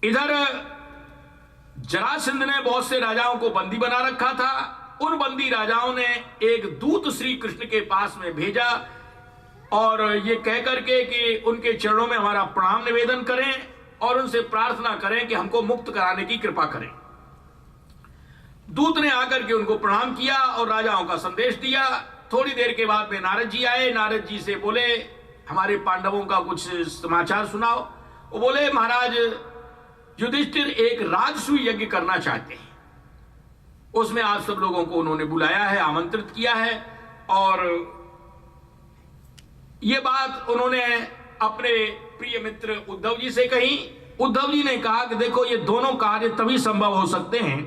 इधर जरासंध ने बहुत से राजाओं को बंदी बना रखा था। उन बंदी राजाओं ने एक दूत श्री कृष्ण के पास में भेजा और ये कह करके कि उनके चरणों में हमारा प्रणाम निवेदन करें और उनसे प्रार्थना करें कि हमको मुक्त कराने की कृपा करें। दूत ने आकर के उनको प्रणाम किया और राजाओं का संदेश दिया। थोड़ी देर के बाद में नारद जी आए। नारद जी से बोले, हमारे पांडवों का कुछ समाचार सुनाओ। वो बोले, महाराज युधिष्ठिर एक राजसूय यज्ञ करना चाहते हैं, उसमें आप सब लोगों को उन्होंने बुलाया है, आमंत्रित किया है। और ये बात उन्होंने अपने प्रिय मित्र उद्धव जी से कही। उद्धव जी ने कहा कि देखो, ये दोनों कार्य तभी संभव हो सकते हैं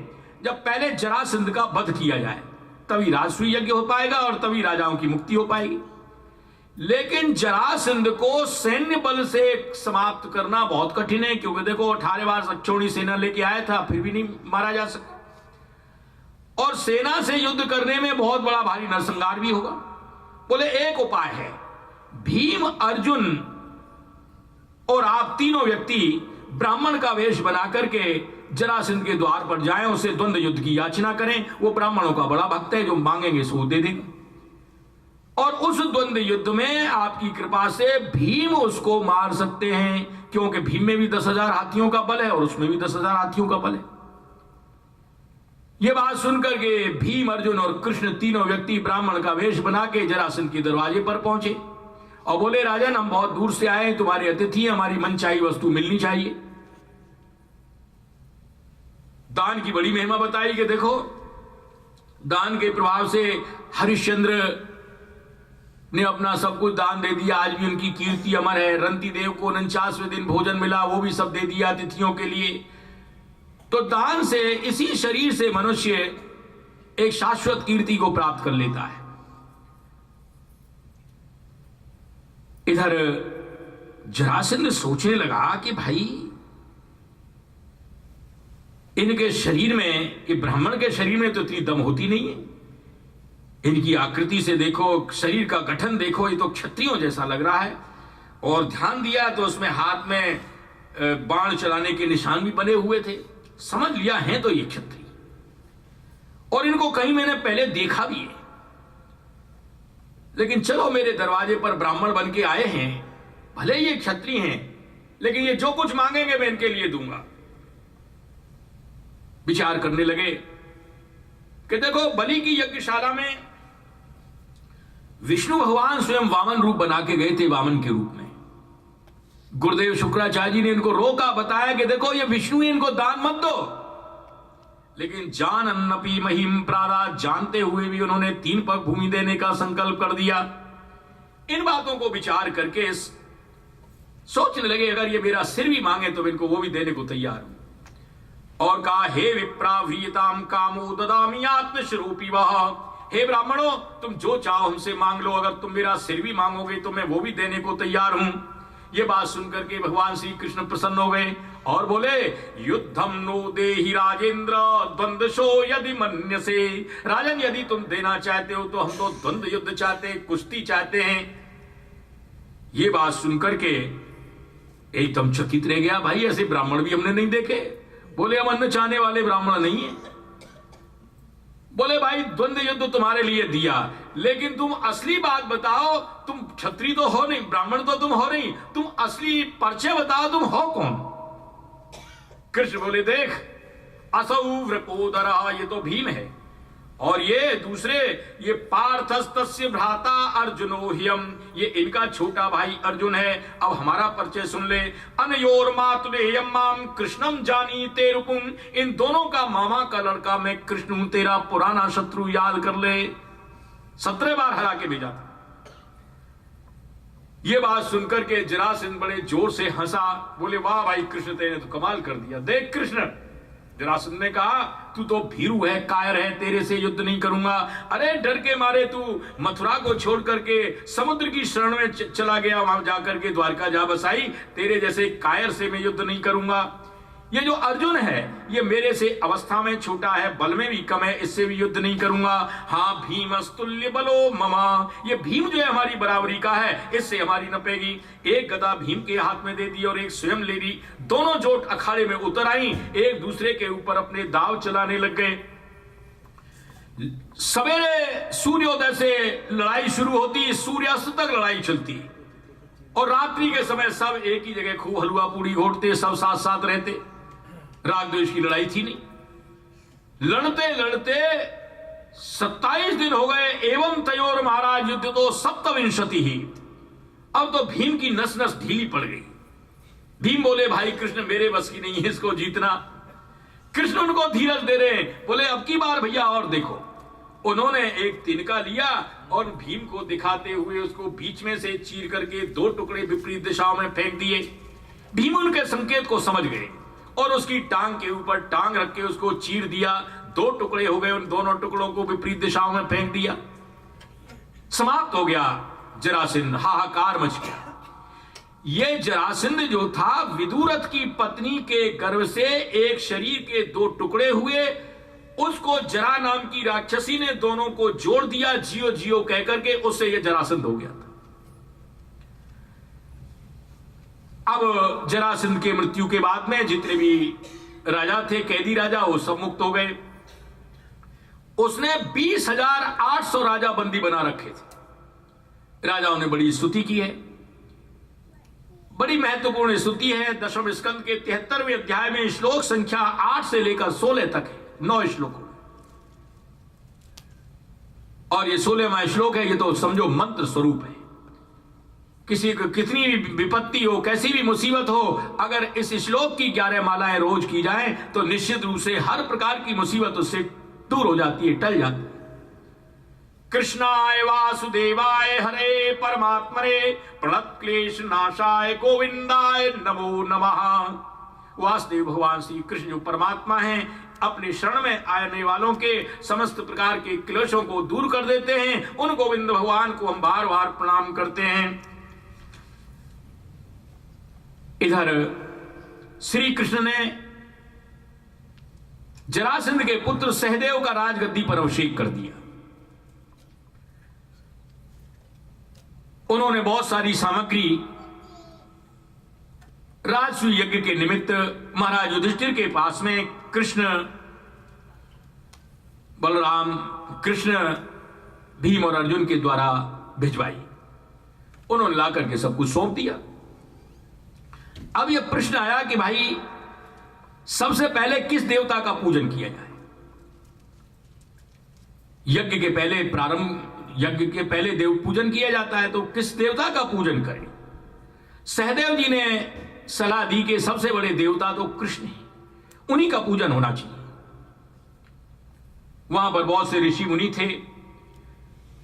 जब पहले जरासंध का वध किया जाए, तभी राजसूय यज्ञ हो पाएगा और तभी राजाओं की मुक्ति हो पाएगी। लेकिन जरासंध को सैन्य बल से समाप्त करना बहुत कठिन है, क्योंकि देखो 18 बार सक्षौणी सेना लेके आया था, फिर भी नहीं मारा जा सका। और सेना से युद्ध करने में बहुत बड़ा भारी नरसंहार भी होगा। बोले, एक उपाय है, भीम, अर्जुन और आप तीनों व्यक्ति ब्राह्मण का वेश बना करके जरासंध के द्वार पर जाएं, उसे द्वंद्व युद्ध की याचना करें। वो ब्राह्मणों का बड़ा भक्त है, जो मांगेंगे सो दे देंगे। और उस द्वंद्व युद्ध में आपकी कृपा से भीम उसको मार सकते हैं, क्योंकि भीम में भी 10,000 हाथियों का बल है और उसमें भी 10,000 हाथियों का बल है। यह बात सुनकर के भीम, अर्जुन और कृष्ण तीनों व्यक्ति ब्राह्मण का वेश बना के जरासंध के दरवाजे पर पहुंचे और बोले, राजन, हम बहुत दूर से आए, तुम्हारे अतिथि, हमारी मनचाही वस्तु मिलनी चाहिए। दान की बड़ी महिमा बताई कि देखो, दान के प्रभाव से हरिश्चंद्र ने अपना सब कुछ दान दे दिया, आज भी उनकी कीर्ति अमर है। रंती देव को 49वें दिन भोजन मिला, वो भी सब दे दिया अतिथियों के लिए। तो दान से, इसी शरीर से मनुष्य एक शाश्वत कीर्ति को प्राप्त कर लेता है। इधर जरासंध सोचने लगा कि भाई, इनके शरीर में, कि ब्राह्मण के शरीर में तो इतनी दम होती नहीं है। इनकी आकृति से देखो, शरीर का गठन देखो, ये तो क्षत्रियों जैसा लग रहा है। और ध्यान दिया तो उसमें हाथ में बाण चलाने के निशान भी बने हुए थे। समझ लिया है तो ये क्षत्रिय, और इनको कहीं मैंने पहले देखा भी है। लेकिन चलो, मेरे दरवाजे पर ब्राह्मण बन के आए हैं, भले ये क्षत्रिय हैं, लेकिन ये जो कुछ मांगेंगे मैं इनके लिए दूंगा। विचार करने लगे कि देखो, बलि की यज्ञशाला में विष्णु भगवान स्वयं वामन रूप बना के गए थे, वामन के रूप में। गुरुदेव शुक्राचार्य जी ने इनको रोका, बताया कि देखो ये विष्णु, इनको दान मत दो। लेकिन जान अन्नपी महिम प्रादा, जानते हुए भी उन्होंने 3 पग भूमि देने का संकल्प कर दिया। इन बातों को विचार करके सोचने लगे, अगर ये मेरा सिर भी मांगे तो इनको वो भी देने को तैयार हूं। और कहा, हे विप्राभीताम कामो ददामि आत्मस्वरूपी वह। हे ब्राह्मणों, तुम जो चाहो हमसे मांग लो, अगर तुम मेरा सिर भी मांगोगे तो मैं वो भी देने को तैयार हूं। ये बात सुनकर के भगवान श्री कृष्ण प्रसन्न हो गए और बोले, युद्धम नो देहि राजेंद्र द्वंद्वशो यदि मन्यसे। राजन, यदि तुम देना चाहते हो तो हम तो द्वंद्व युद्ध चाहते हैं, कुश्ती चाहते हैं। ये बात सुनकर के एकदम चकित रह गया, भाई ऐसे ब्राह्मण भी हमने नहीं देखे। बोले, हम अन्न चाहने वाले ब्राह्मण नहीं है। बोले, भाई द्वंद्व युद्ध तुम्हारे लिए दिया, लेकिन तुम असली बात बताओ, तुम क्षत्रिय तो हो नहीं, ब्राह्मण तो तुम हो नहीं, तुम असली परिचय बताओ, तुम हो कौन। कृष्ण बोले, देख, असौ वृकोदरा, ये तो भीम है, और ये दूसरे, ये पार्थस्तस्य भ्राता अर्जुनो ह्यम, ये इनका छोटा भाई अर्जुन है। अब हमारा परिचय सुन ले। अनयोर मातुलेयम माम कृष्णम जानीते रूपम, इन दोनों का मामा का लड़का मैं कृष्ण हूं, तेरा पुराना शत्रु याद कर ले। 17 बार हरा के भेजा था। ये बात सुनकर के जरासंध बड़े जोर से हंसा। बोले, वाह भाई कृष्ण, तेरे तो कमाल कर दिया। देख कृष्ण, जरासंध ने कहा, तू तो भीरू है, कायर है, तेरे से युद्ध नहीं करूंगा। अरे डर के मारे तू मथुरा को छोड़ करके समुद्र की शरण में चला गया, वहां जाकर के द्वारका जा बसाई। तेरे जैसे कायर से मैं युद्ध नहीं करूंगा। ये जो अर्जुन है, ये मेरे से अवस्था में छोटा है, बल में भी कम है, इससे भी युद्ध नहीं करूंगा। हाँ, भीमस्तुल्य बलो ममा, ये भीम जो है हमारी बराबरी का है, इससे हमारी नपेगी। एक गदा भीम के हाथ में दे दी और एक स्वयं ले ली। दोनों जोट अखाड़े में उतर आई, एक दूसरे के ऊपर अपने दाव चलाने लग गए। सवेरे सूर्योदय से लड़ाई शुरू होती, सूर्यास्त तक लड़ाई चलती, और रात्रि के समय सब एक ही जगह खूब हलवा पूड़ी घोटते, सब साथ साथ रहते। राग द्वेष की लड़ाई थी नहीं। लड़ते लड़ते 27 दिन हो गए। एवं तयोर महाराज युद्ध तो सप्तविंशति ही। अब तो भीम की नस नस ढीली पड़ गई। भीम बोले, भाई कृष्ण, मेरे बस की नहीं है इसको जीतना। कृष्ण उनको धीरज दे रहे, बोले, अब की बार भैया और देखो। उन्होंने एक तिनका लिया और भीम को दिखाते हुए उसको बीच में से चीर करके 2 टुकड़े विपरीत दिशाओं में फेंक दिए। भीम उनके संकेत को समझ गए और उसकी टांग के ऊपर टांग रख के उसको चीर दिया। 2 टुकड़े हो गए, उन दोनों टुकड़ों को विपरीत दिशाओं में फेंक दिया। समाप्त हो गया जरासंध, हाहाकार मच गया। ये जरासंध जो था, विदुरथ की पत्नी के गर्भ से एक शरीर के 2 टुकड़े हुए। उसको जरा नाम की राक्षसी ने दोनों को जोड़ दिया, जियो जियो कहकर के, उससे यह जरासंध हो गया था। अब जरासंध के मृत्यु के बाद में जितने भी राजा थे, कैदी राजा, वो सब मुक्त हो गए। उसने 20,800 राजा बंदी बना रखे थे। राजाओं ने बड़ी स्तुति की है, बड़ी महत्वपूर्ण स्तुति है। 10वें स्कंद के 73वें अध्याय में श्लोक संख्या 8 से लेकर 16 तक है, 9 श्लोकों। और ये 16वां श्लोक है, ये तो समझो मंत्र स्वरूप है। किसी को कितनी भी विपत्ति हो, कैसी भी मुसीबत हो, अगर इस श्लोक की 11 मालाएं रोज की जाएं तो निश्चित रूप से हर प्रकार की मुसीबत उससे दूर हो जाती है, टल जाती है। कृष्णाय वासुदेवाय हरे परमात्मने प्रणतक्लेश नाशाय गोविंदाय नमो नमः। वासुदेव भगवान श्री कृष्ण जो परमात्मा हैं, अपने शरण में आने वालों के समस्त प्रकार के क्लेशों को दूर कर देते हैं। उन गोविंद भगवान को हम बार बार प्रणाम करते हैं। इधर श्री कृष्ण ने जरासंध के पुत्र सहदेव का राजगद्दी पर अभिषेक कर दिया। उन्होंने बहुत सारी सामग्री राजसूय यज्ञ के निमित्त महाराज युधिष्ठिर के पास में कृष्ण, बलराम, कृष्ण, भीम और अर्जुन के द्वारा भिजवाई। उन्होंने ला करके सब कुछ सौंप दिया। अब यह प्रश्न आया कि भाई सबसे पहले किस देवता का पूजन किया जाए? यज्ञ के पहले देव पूजन किया जाता है, तो किस देवता का पूजन करें? सहदेव जी ने सलाह दी कि सबसे बड़े देवता तो कृष्ण हैं, उन्हीं का पूजन होना चाहिए। वहां पर बहुत से ऋषि मुनि थे,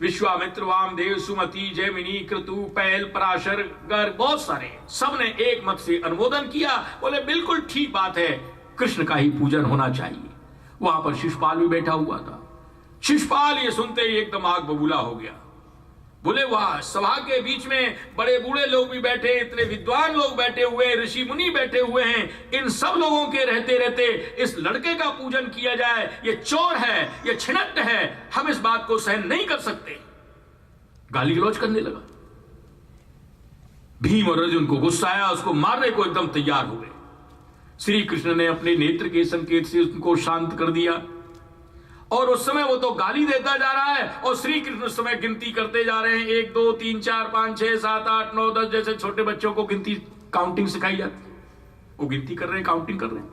विश्वामित्र, वामदेव, सुमति, जैमिनी, क्रतु, पैल, पराशर, गर्ग, बहुत सारे, सबने एक मत से अनुमोदन किया, बोले बिल्कुल ठीक बात है, कृष्ण का ही पूजन होना चाहिए। वहां पर शिशुपाल भी बैठा हुआ था। शिशुपाल ये सुनते ही एकदम आग बबूला हो गया। बोले वाह, सभा के बीच में बड़े बूढ़े लोग भी बैठे, इतने विद्वान लोग बैठे हुए, ऋषि मुनि बैठे हुए हैं, इन सब लोगों के रहते रहते इस लड़के का पूजन किया जाए, ये चोर है, ये छिनट्ट है, हम इस बात को सहन नहीं कर सकते। गाली गलौज करने लगा। भीम और अर्जुन को गुस्सा आया, उसको मारने को एकदम तैयार हो गए। श्री कृष्ण ने अपने नेत्र के संकेत से उसको शांत कर दिया, और उस समय वो तो गाली देता जा रहा है, और श्री कृष्ण उस समय गिनती करते जा रहे हैं, 1 2 3 4 5 6 7 8 9 10, जैसे छोटे बच्चों को गिनती काउंटिंग सिखाई जाती है, वो गिनती कर रहे हैं, काउंटिंग कर रहे हैं।